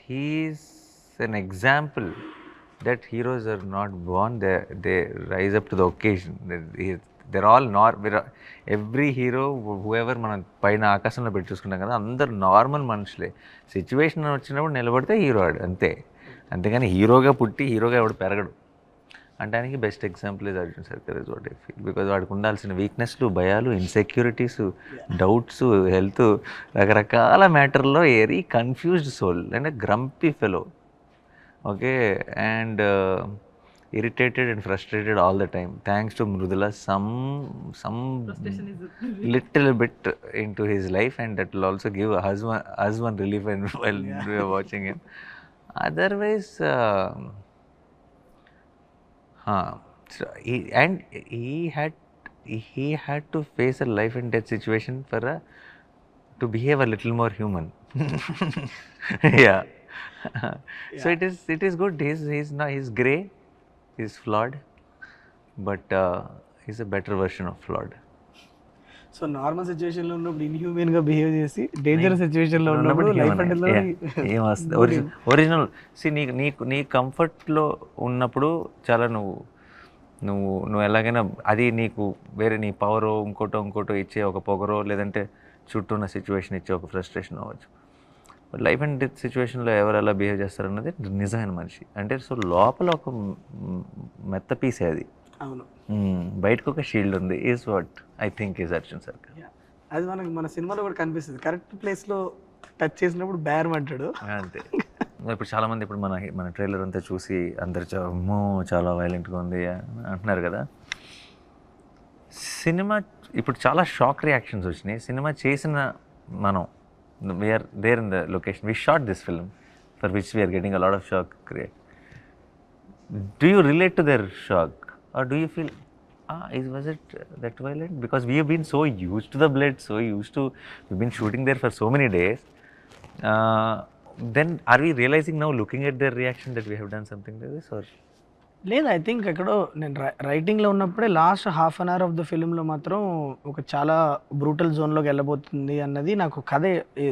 He's an example that heroes are not born, they rise up to the occasion. They're all every hero, whoever మనం పైన ఆకాశంలో పెట్టి చూసుకుంటాం కదా, అందరు normal మనుషులే. Situation వచ్చినప్పుడు నిలబడితే హీరో ఆడు అంతే. అంతేగాని హీరోగా పుట్టి హీరోగా ఎవడు పెరగడు. అంటానికి best example is Arjun Sarkar is what I feel. Because వాడికి ఉండాల్సిన వీక్నెస్లు, భయాలు, ఇన్సెక్యూరిటీస్, డౌట్స్, హెల్త్, రకరకాల మ్యాటర్లో వెరీ కన్ఫ్యూజ్డ్ సోల్ అంటే grumpy fellow. Okay, and irritated and frustrated all the time. Thanks to Mrudula, some little bit into his life, and that will also give us one relief while we are watching him. Otherwise, so he had to face a life and death situation to behave a little more human. Yeah. So it is good. He's grey. He's flawed, but he's a better version of flawed. So normal situation లో ఉన్నప్పుడు inhuman గా behave చేసి, dangerous situation లో ఉన్నప్పుడు life and ఏమొస్తుంది original. నీ కంఫర్ట్లో ఉన్నప్పుడు చాలా నువ్వు ఎలాగైనా అది నీకు వేరే నీ పవరో ఇంకోటో ఇచ్చే ఒక పొగరో, లేదంటే చుట్టూ ఉన్న సిచ్యువేషన్ ఇచ్చే ఒక ఫ్రస్ట్రేషన్ అవ్వచ్చు. బట్ లైఫ్ అండ్ డెత్ సిచ్యువేషన్లో ఎవరు ఎలా బిహేవ్ చేస్తారన్నది నిజమైన మనిషి అంటే. సో లోపల ఒక మెత్త పీసే అది, అవును, బయటకు ఒక షీల్డ్ ఉంది. Is what I think is Arjun Sarkar. అది మనకి మన సినిమాలో కూడా కనిపిస్తుంది. కరెక్ట్ ప్లేస్లో టచ్ చేసినప్పుడు బేర్ అంటాడు అంతే. ఇప్పుడు చాలామంది ఇప్పుడు మన ట్రైలర్ అంతా చూసి అందరు చాలా వైలెంట్గా ఉంది అంటున్నారు కదా. సినిమా ఇప్పుడు చాలా షాక్ రియాక్షన్స్ వచ్చినాయి. సినిమా చేసిన మనం, we are there in the location. We shot this film for which we are getting a lot of shock create. Do you relate to their shock, or do you feel was it that violent? Because we have been so used to the blood, we've been shooting there for so many days. Then are we realizing now, looking at their reaction, that we have done something like this? Or లేదు, I think ఎక్కడో నేను రైటింగ్లో ఉన్నప్పుడే last half an hour of the ఫిలింలో మాత్రం ఒక చాలా brutal జోన్లోకి వెళ్ళబోతుంది అన్నది నాకు కథ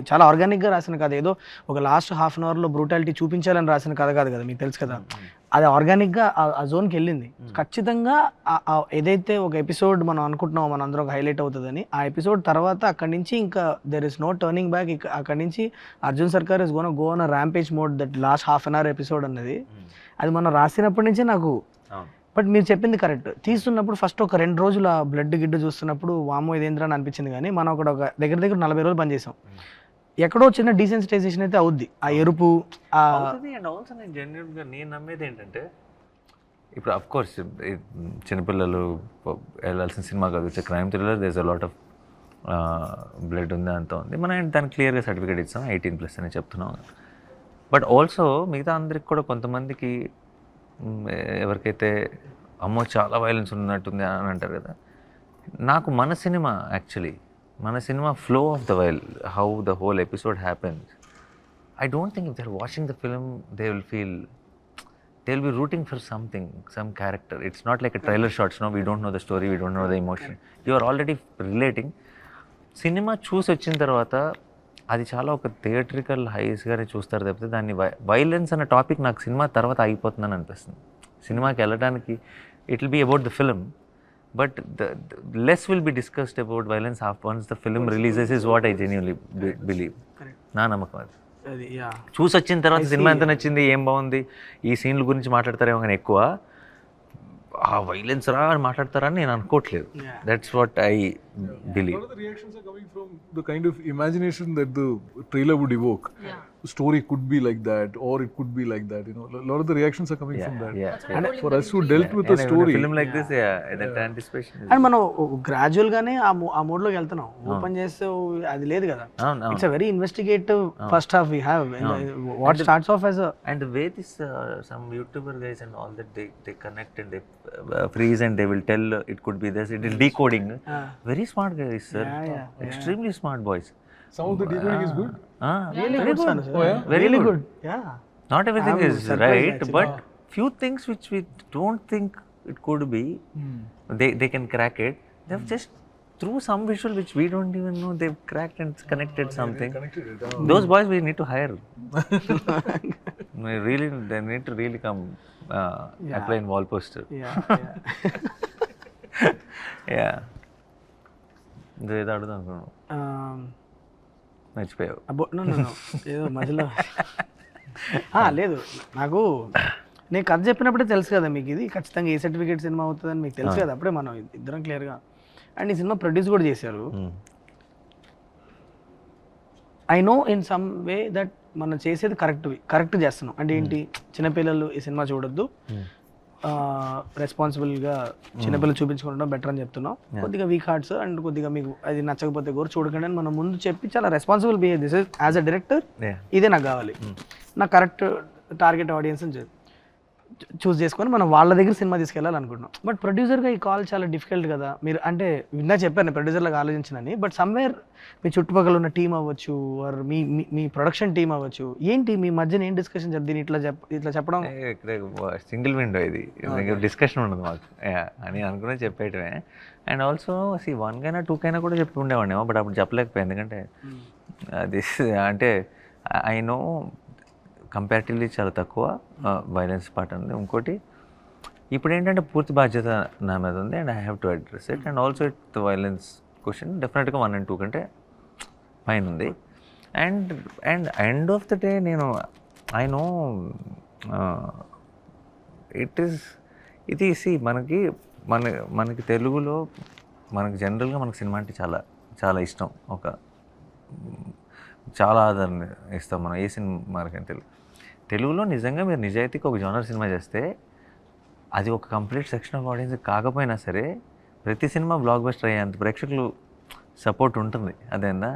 చాలా ఆర్గానిక్గా రాసిన కథ. ఏదో ఒక లాస్ట్ హాఫ్ అన్ అవర్లో బ్రూటాలిటీ చూపించాలని రాసిన కథ కాదు కదా, మీకు తెలుసు కదా. అది ఆర్గానిక్గా ఆ జోన్కి వెళ్ళింది. ఖచ్చితంగా ఏదైతే ఒక ఎపిసోడ్ మనం అనుకుంటున్నామో మన అందరం ఒక హైలైట్ అవుతుందని, ఆ ఎపిసోడ్ తర్వాత అక్కడి నుంచి ఇంకా there is no turning back. అక్కడి నుంచి Arjun Sarkar is gone go on a rampage mode. That last half an hour episode అన్నది అది మనం రాసినప్పటి నుంచి నాకు బట్ మీరు చెప్పింది కరెక్ట్. తీస్తున్నప్పుడు ఫస్ట్ ఒక 2 రోజులు ఆ బ్లడ్ గిడ్డు చూస్తున్నప్పుడు వామో ఇదేంద్రా అని అనిపించింది, కానీ మనం అక్కడ ఒక దగ్గర 40 రోజులు పనిచేసాం. ఎక్కడో చిన్న డీసెన్సిటైజేషన్ అయితే అవుద్ది, ఆ ఎరుపు అవుతుంది. అండ్ ఆల్సో నేను జెన్యున్గా నేను నమ్మేది ఏంటంటే, ఇప్పుడు అఫ్ కోర్స్ చిన్నపిల్లలు వెళ్ళాల్సిన సినిమా కాదు, it's crime thriller, there is a lot of blood ఉంది, అంతా ఉంది. మనం దానికి క్లియర్గా సర్టిఫికేట్ ఇస్తాం 18+ అని చెప్తున్నాం. బట్ ఆల్సో మిగతా అందరికి కూడా కొంతమందికి ఎవరికైతే అమ్మో చాలా వైలెన్స్ ఉన్నట్టుంది అని అంటారు కదా, నాకు మన సినిమా యాక్చువల్లీ మన cinema flow of the while, how the whole episode happens, I don't think if they're watching the film, they'll be rooting for something, some character. It's not like a trailer shots, no, we don't know the story, we don't know the emotion. You are already relating. Cinema చూసి వచ్చిన తర్వాత అది చాలా ఒక theatrical హైస్గానే చూస్తారు తప్పితే దాన్ని violence అనే టాపిక్ నాకు సినిమా తర్వాత అయిపోతుందని అనిపిస్తుంది. సినిమాకి వెళ్ళడానికి it will be about the film, but the less will be discussed about violence once the film releases is what I genuinely believe. నా నమ్మకం అది. చూసి వచ్చిన తర్వాత సినిమా ఎంత నచ్చింది, ఏం బాగుంది, ఈ సీన్ల గురించి మాట్లాడతారేమో కానీ ఎక్కువ ఆ వైలెన్స్ రా అని మాట్లాడతారని నేను అనుకోవట్లేదు. That's what I believe. A lot of the reactions are coming from the kind of imagination that the trailer would evoke. The story could be like that, or it could be like that. You know, a lot of the reactions are coming from that. And for us who dealt with the story, film like this, that anticipation is. And మనం గ్రాడ్యువల్గానే ఆ మోడ్లోకి వెళ్తున్నాం. Open చేస్తే అది లేదు కదా, it's a very investigative first half we have, what starts off as And the way this some YouTuber guys and all that they connect and they freeze and they will tell it could be this, it is decoding. Very smart guys, sir. Extremely smart boys. some of the decoding is good. really good, Very really good. good. Yeah, Not everything I'm is surprised right, actually. but few things which we don't think it could be, they can crack it. They've just through some visual which we don't even know, they've cracked and connected something. Connected it. Those boys we need to hire. They need to really come apply in wall poster. Yeah. ఏదో అడుగుదాం అనుకున్నాను, మర్చిపోయావు. అబ్బో no ఏదో మధ్యలో లేదు, నాకు నేను కథ చెప్పినప్పుడే తెలుసు కదా మీకు ఇది ఖచ్చితంగా ఏ సర్టిఫికేట్ సినిమా అవుతుందని మీకు తెలుసు కదా, అప్పుడే మనం ఇద్దరం క్లియర్గా. అండ్ ఈ సినిమా ప్రొడ్యూస్ కూడా చేశారు. I know in some way that మనం చేసేది కరెక్ట్ చేస్తున్నాం. అంటే ఏంటి, చిన్నపిల్లలు ఈ సినిమా చూడొద్దు, రెస్పాన్సిబుల్గా చిన్నపిల్లలు చూపించుకుంటాం బెటర్ అని చెప్తున్నాం. కొద్దిగా వీక్ హార్ట్స్ అండ్ కొద్దిగా మీకు అది నచ్చకపోతే కూడా చూడకండి అని మనం ముందు చెప్పి చాలా responsible behave. This is as a director ఇదే నాకు కావాలి, నాకు కరెక్ట్ టార్గెట్ ఆడియన్స్ అని చూస్ చేసుకొని మనం వాళ్ళ దగ్గర సినిమా తీసుకెళ్ళాలనుకుంటున్నాం. బట్ ప్రొడ్యూసర్గా ఈ కాల్ చాలా డిఫికల్ట్ కదా. మీరు అంటే విన్నా చెప్పాను ప్రొడ్యూసర్లకు ఆలోచించినని, బట్ సమ్వేర్ మీ చుట్టుపక్కల ఉన్న టీం అవ్వచ్చు, ఆర్ మీ ప్రొడక్షన్ టీం అవ్వచ్చు, ఏంటి మీ మధ్యన ఏం డిస్కషన్ దీన్ని ఇట్లా చెప్పడం? సింగిల్ విండో ఇది, డిస్కషన్ ఉండదు మాకు అని అనుకునే చెప్పేయటమే. అండ్ ఆల్సో 1 కైనా 2 కైనా కూడా చెప్పి ఉండేవాడినేమో, బట్ అప్పుడు చెప్పలేకపోయాను. ఎందుకంటే అది అంటే ఐ నో కంపారిటివ్లీ చాలా తక్కువ వైలెన్స్ పార్ట్ ఉంది. ఇంకోటి ఇప్పుడు ఏంటంటే పూర్తి బాధ్యత నా మీద ఉంది, and I have to address it. And also it violence question డెఫినెట్గా 1 and 2 కంటే పైన ఉంది. And end of the day నేను ఐ నో ఇది మనకి తెలుగులో మనకి జనరల్గా మనకి సినిమా అంటే చాలా చాలా ఇష్టం, చాలా ఆదరణ ఇస్తాం మనం ఏ సినిమాకైనా. తెలుగులో నిజంగా మీరు నిజాయితీకి ఒక జోనర్ సినిమా చేస్తే అది ఒక కంప్లీట్ సెక్షన్ ఆఫ్ ఆడియన్స్ కాకపోయినా సరే ప్రతి సినిమా బ్లాక్ బస్టర్ అయ్యేంత ప్రేక్షకులు సపోర్ట్ ఉంటుంది. అదేందా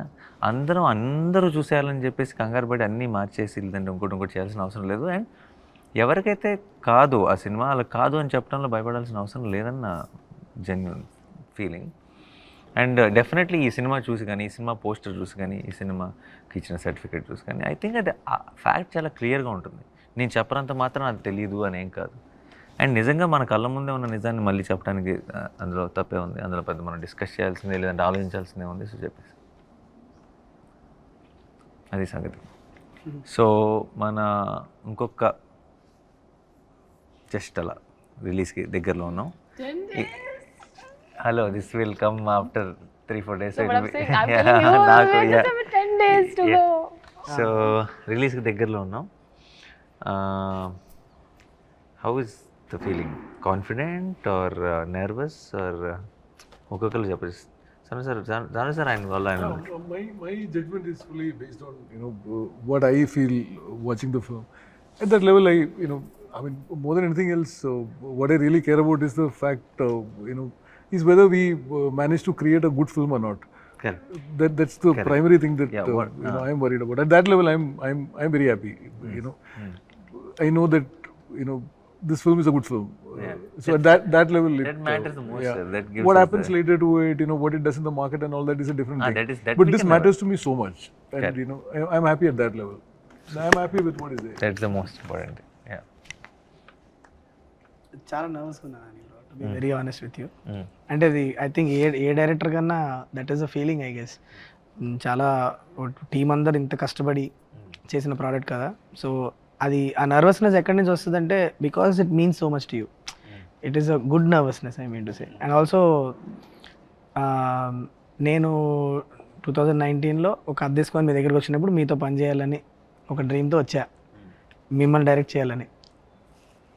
అందరూ చూసేయాలని చెప్పేసి కంగారు పడి అన్నీ మార్చేసి లేదంటే ఇంకోటి చేయాల్సిన అవసరం లేదు. అండ్ ఎవరికైతే కాదు ఆ సినిమా అలా కాదు అని చెప్పడంలో భయపడాల్సిన అవసరం లేదన్న జెన్యూన్ ఫీలింగ్. అండ్ డెఫినెట్లీ ఈ సినిమా చూసి కానీ, ఈ సినిమా పోస్టర్ చూసి కానీ, ఈ సినిమాకి ఇచ్చిన సర్టిఫికేట్ చూసి కానీ ఐ థింక్ అది ఫ్యాక్ట్ చాలా క్లియర్గా ఉంటుంది. నేను చెప్పనంత మాత్రం అది తెలియదు అనేం కాదు. అండ్ నిజంగా మన కళ్ళ ముందే ఉన్న నిజాన్ని మళ్ళీ చెప్పడానికి అందులో తప్పే ఉంది, అందులో పెద్ద మనం డిస్కస్ చేయాల్సిందే లేదంటే ఆలోచించాల్సిందే ఉంది. సో చెప్పేసి అది సంగతి. సో మన ఇంకొక జస్ట్ అలా రిలీజ్కి దగ్గరలో ఉన్నాం. Hello, this will come after 3-4 days. So రిలీజ్కి దగ్గరలో ఉన్నాం. How is the feeling? Confident or nervous or ఒక్కొక్కరు చెప్పచ్చు. జాను సార్ ఆయన వల్ల ఆయన My judgment is fully based on what I feel watching the film. At that level, I mean, more than anything else, what I really care about is the fact, is whether we manage to create a good film or not. Correct. That's the primary thing that Yeah, I'm worried about. At that level, I'm very happy. I know that this film is a good film. So at that level, that matters the most. Sir. That gives what us happens later to it, what it does in the market and all that is a different thing. that But we this can matters to me so much, and I'm happy at that level. I'm happy with what is there. That's the most important. Yeah. చాలా నర్వస్గా ఉన్నాను to be very honest with you. అంటే అది I think A director కన్నా that is a feeling I guess. చాలా team అందరు ఇంత కష్టపడి చేసిన ప్రోడక్ట్ కదా. సో అది ఆ నర్వస్నెస్ ఎక్కడి నుంచి వస్తుందంటే because it means so much to you. It is a good nervousness I mean to say. And also నేను 2019లో ఒక అద్దె తీసుకొని మీ దగ్గరికి వచ్చినప్పుడు మీతో పని చేయాలని ఒక డ్రీమ్తో వచ్చా, మిమ్మల్ని డైరెక్ట్ చేయాలని.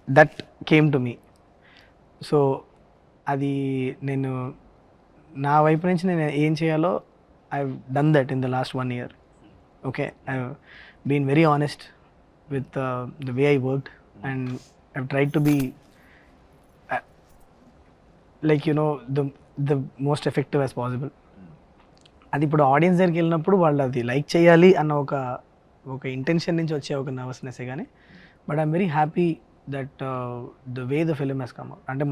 That came to me. So అది నేను నా వైపు నుంచి నేను ఏం చేయాలో I done that in the last 1 year. Okay, I been very honest with the way I worked, and I've tried to be like the most effective as possible. అది ఇప్పుడు ఆడియన్స్ దగ్గరికి వెళ్ళినప్పుడు వాళ్ళు అది లైక్ చేయాలి అన్న ఒక ఇంటెన్షన్ నుంచి వచ్చే ఒక నర్వస్నెస్సే కానీ, but I'm very happy that the way the film has come out. అంటే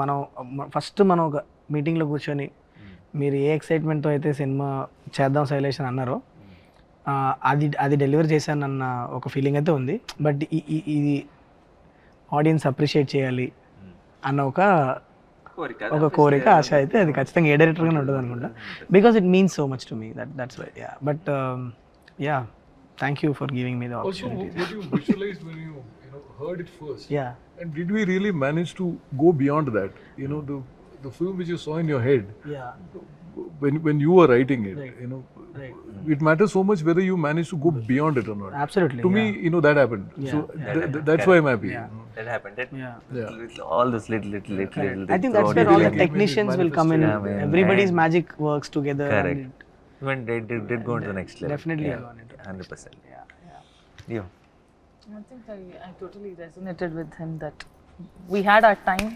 ఫస్ట్ మనం ఒక మీటింగ్లో కూర్చొని మీరు ఏ ఎక్సైట్మెంట్తో అయితే సినిమా చేద్దాం శైలేష్ అని అన్నారో అది డెలివర్ చేశానన్న ఒక ఫీలింగ్ అయితే ఉంది. బట్ ఇది ఆడియన్స్ అప్రిషియేట్ చేయాలి అన్న ఒక కోరిక, ఆశ అయితే అది ఖచ్చితంగా ఏ డైరెక్టర్గానే ఉంటుంది అనుకుంటా. Because it means so much to me that's why. Yeah, but yeah, thank you for giving me the Also, opportunity. what you visualized when you heard it first, yeah, and did we really manage to go beyond that? The film which you saw in your head yeah, when you were writing it, right. it matters so much whether you manage to go beyond it or not. Absolutely. To me, that happened. So that's why I'm happy. That happened. Yeah. All this little I think that's where all the technicians will come in. Everybody's magic works together. Correct. and When they did go to the next level. Definitely Yeah. go on it. 100%. Yeah. You. I think I totally resonated with him that we had our time.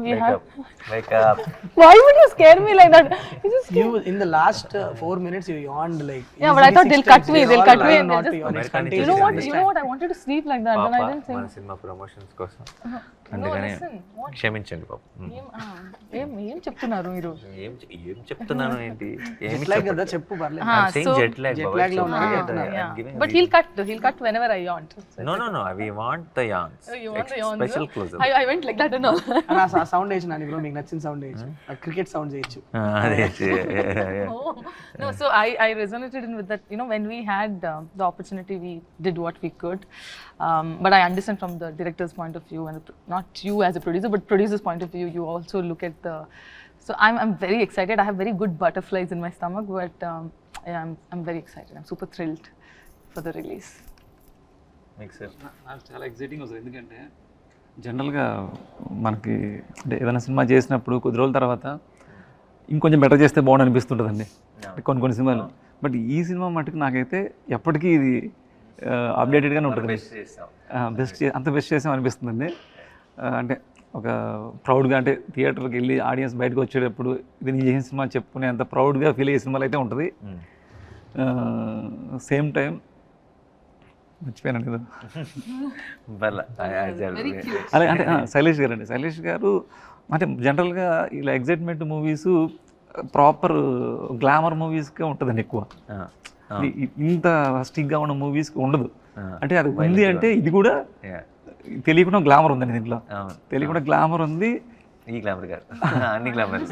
Wake up. Why would you scare me like that? You just You in the last 4 minutes you yawned like. Yeah, but I thought they'll cut me. They'll cut me and not they'll to yawn. It's American You contagious. know what? I wanted to sleep like that, and I didn't మన think. Cinema promotions కోసం No, అందుకని listen. What? క్షమించండి పాప. ఏం చెప్తున్నారు మీరు? ఏం చెప్తున్నాను ఏంటి? ఏమి Jet lag కదా, చెప్పు పర్లేదు. jet lag. jet బాబాయ్. lag లో ఉన్నారు, Yeah, చెప్తున్నారు. I'm giving But he'll cut whenever I yawned. No. We want the yawns. Oh, you want the yawns? Special close up. I went like that and all. And ఆ sound వేయచ్చు Nani bro, మీకు నచ్చిన sound వేయచ్చు, cricket sound చేయొచ్చు. అదే Oh. No, so I resonated in with that. When we had the opportunity, we did what we could. But I understand from the director's point of view, and not you as a producer, but producer's point of view, you also look at the. So I'm very excited. I have very good butterflies in my stomach, but yeah, I'm very excited. I'm super thrilled for the release. Makes sense. నాకు చాలా exciting వస్తుంది. ఎందుకంటే జనరల్గా మనకి అంటే ఏదైనా cinema చేసినప్పుడు కొద్ది రోజుల తర్వాత ఇంకొంచెం బెటర్ చేస్తే బాగుండు అనిపిస్తుంటుందండి కొన్ని సినిమాలు. బట్ ఈ సినిమా మటుకు నాకైతే ఎప్పటికీ ఇది అప్డేటెడ్గానే ఉంటుంది. అంత బెస్ట్ చేసాం అనిపిస్తుందండి. అంటే ఒక ప్రౌడ్గా, అంటే థియేటర్కి వెళ్ళి ఆడియన్స్ బయటకు వచ్చేటప్పుడు ఇది నేను చేసిన సినిమా చెప్పుకునే అంత ప్రౌడ్గా ఫీల్ అయ్యే సినిమాలు అయితే ఉంటుంది. సేమ్ టైం మర్చిపోయాను కదా. అదే అంటే శైలేష్ గారు అండి. శైలేష్ గారు అంటే జనరల్గా ఇలా ఎగ్జైట్మెంట్ మూవీస్ ప్రాపర్ గ్లామర్ మూవీస్కే ఉంటుందండి ఎక్కువ. ఇంత స్టిక్గా ఉన్న మూవీస్కి ఉండదు. అంటే అది ఉంది అంటే ఇది కూడా తెలియకుండా గ్లామర్ ఉందండి దీంట్లో. తెలియకుండా గ్లామర్ ఉంది. ఈ గ్లామర్ కాదు, అన్ని గ్లామర్,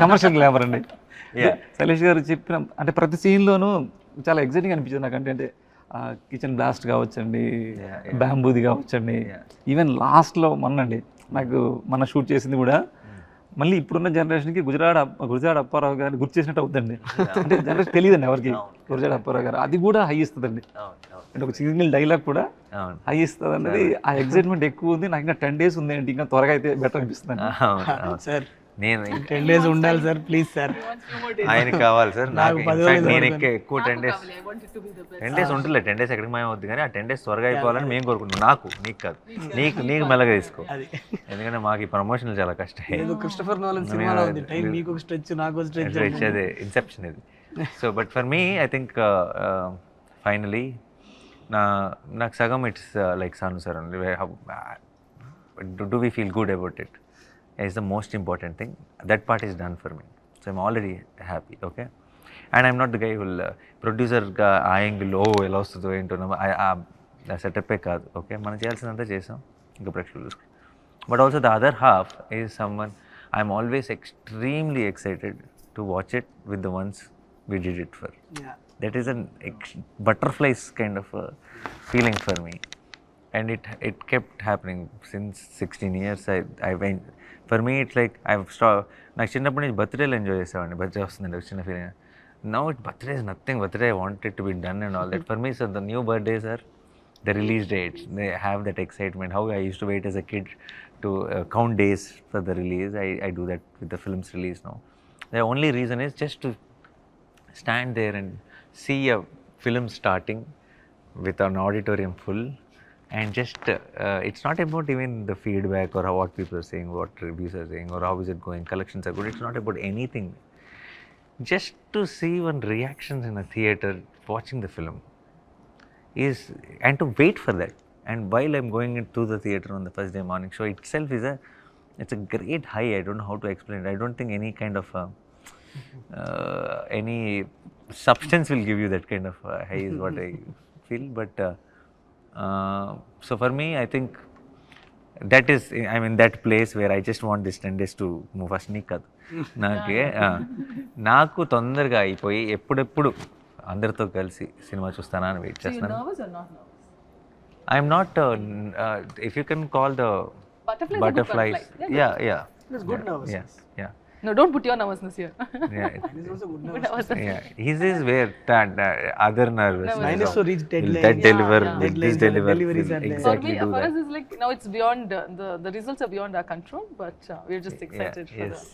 కమర్షియల్ గ్లామర్ అండి. శైలేష్ గారు చెప్పిన అంటే ప్రతి సీన్లోనూ చాలా ఎగ్జైటింగ్ అనిపించింది నాకు. అంటే కిచెన్ బ్లాస్ట్ కావచ్చండి, బ్యాంబూది కావచ్చండి, ఈవెన్ లాస్ట్లో మొన్నండి నాకు షూట్ చేసింది కూడా మళ్ళీ ఇప్పుడున్న జనరేషన్కి గురజాడ అప్పారావు గారిని గుర్తు చేసినట్టు అవుతుందండి. అంటే జనరేషన్ తెలియదండి ఎవరికి గురజాడ అప్పారావు గారు. అది కూడా హై ఇస్తుందండి. అంటే ఒక సింగిల్ డైలాగ్ కూడా హై ఇస్తుంది అన్నది ఆ ఎక్సైట్మెంట్ ఎక్కువ ఉంది. నాకు ఇంకా 10 days ఉంది ఏంటి, ఇంకా త్వరగా అయితే బెటర్ అనిపిస్తుంది. సార్ నేను 10 days ఉండాలి సార్, ప్లీజ్ సార్. ఆయనకి కావాలి సార్. నాకు నాకు 10 in fact రోజులు నేను ఎక్కువ 10 days ఉంటుందిలే. 10 days ఎక్కడికి మాయం అవుద్ది, కానీ ఆ 10 days త్వరగా అయిపోవాలని మేము కోరుకుంటున్నాం. నాకు, నీకు కాదు, నీకు మెల్లగా తీసుకో. ఎందుకంటే మాకు ఈ ప్రమోషన్లు చాలా కష్టం. ఏదో క్రిస్టోఫర్ నోలన్ సినిమాలో ఉంది, టైం మీకు ఒక స్ట్రెచ్ నాకు స్ట్రెచ్. అదే ఇన్సెప్షన్ ఇది. So but for me I think finally నాకు సగం it's like Sanu sir only. Do we feel good about it is the most important thing. That part is done for me, so I'm already happy. Okay, and I'm not the guy who will producer ga aa angle ela vastudo ento a setup e kaadu. Okay, మనం చేయాల్సినంత చేసాం, ఇంకా ప్రేక్షకులు. But also the other half is someone I'm always extremely excited to watch it with the ones we did it for. That is an butterflies kind of a feeling for me, and it kept happening since 16 years. I went. For me it's like నాకు చిన్నప్పటి నుంచి బర్త్డేలు enjoy చేసేవాడిని. Birthday వస్తుందండి చిన్న feeling. Now it birthday is nothing. Birthday I want it to be done and all that. For me sir the new birthdays are the release dates. They have that excitement. How I use to wait as a kid to count days for the release. I do that with the film's release now. The only reason is just to stand there and see a film starting with an auditorium full. And just it's not about even the feedback or what people are saying, what reviews are saying, or how is it going, collections are good. It's not about anything. Just to see one reactions in a theater watching the film is, and to wait for that. And while I'm going into the theater on the first day morning show itself is it's a great high. I don't know how to explain it. I don't think any kind of any substance will give you that kind of high is what I feel. But so for me I think that is, I'm in that place where I just want this 10 days to move fast. నీకు కాదు, నాకు తొందరగా అయిపోయి ఎప్పుడెప్పుడు అందరితో కలిసి cinema చూస్తానా అని వెయిట్ చేస్తాను. I'm not, if you can call the butterflies. Yeah, It's good nervousness. Yeah. No, don't put your nervousness here. Yeah. It is also good Good nervousness. nervousness. Yeah, his is where that other nervous. Mine is to reach Will deadline. that deliver? Yeah. Will this Deadlines and deliver? deliveries Will are there. For exactly me, do for that. us, it's like now it's beyond the results are beyond our control, but we're just excited for Yes,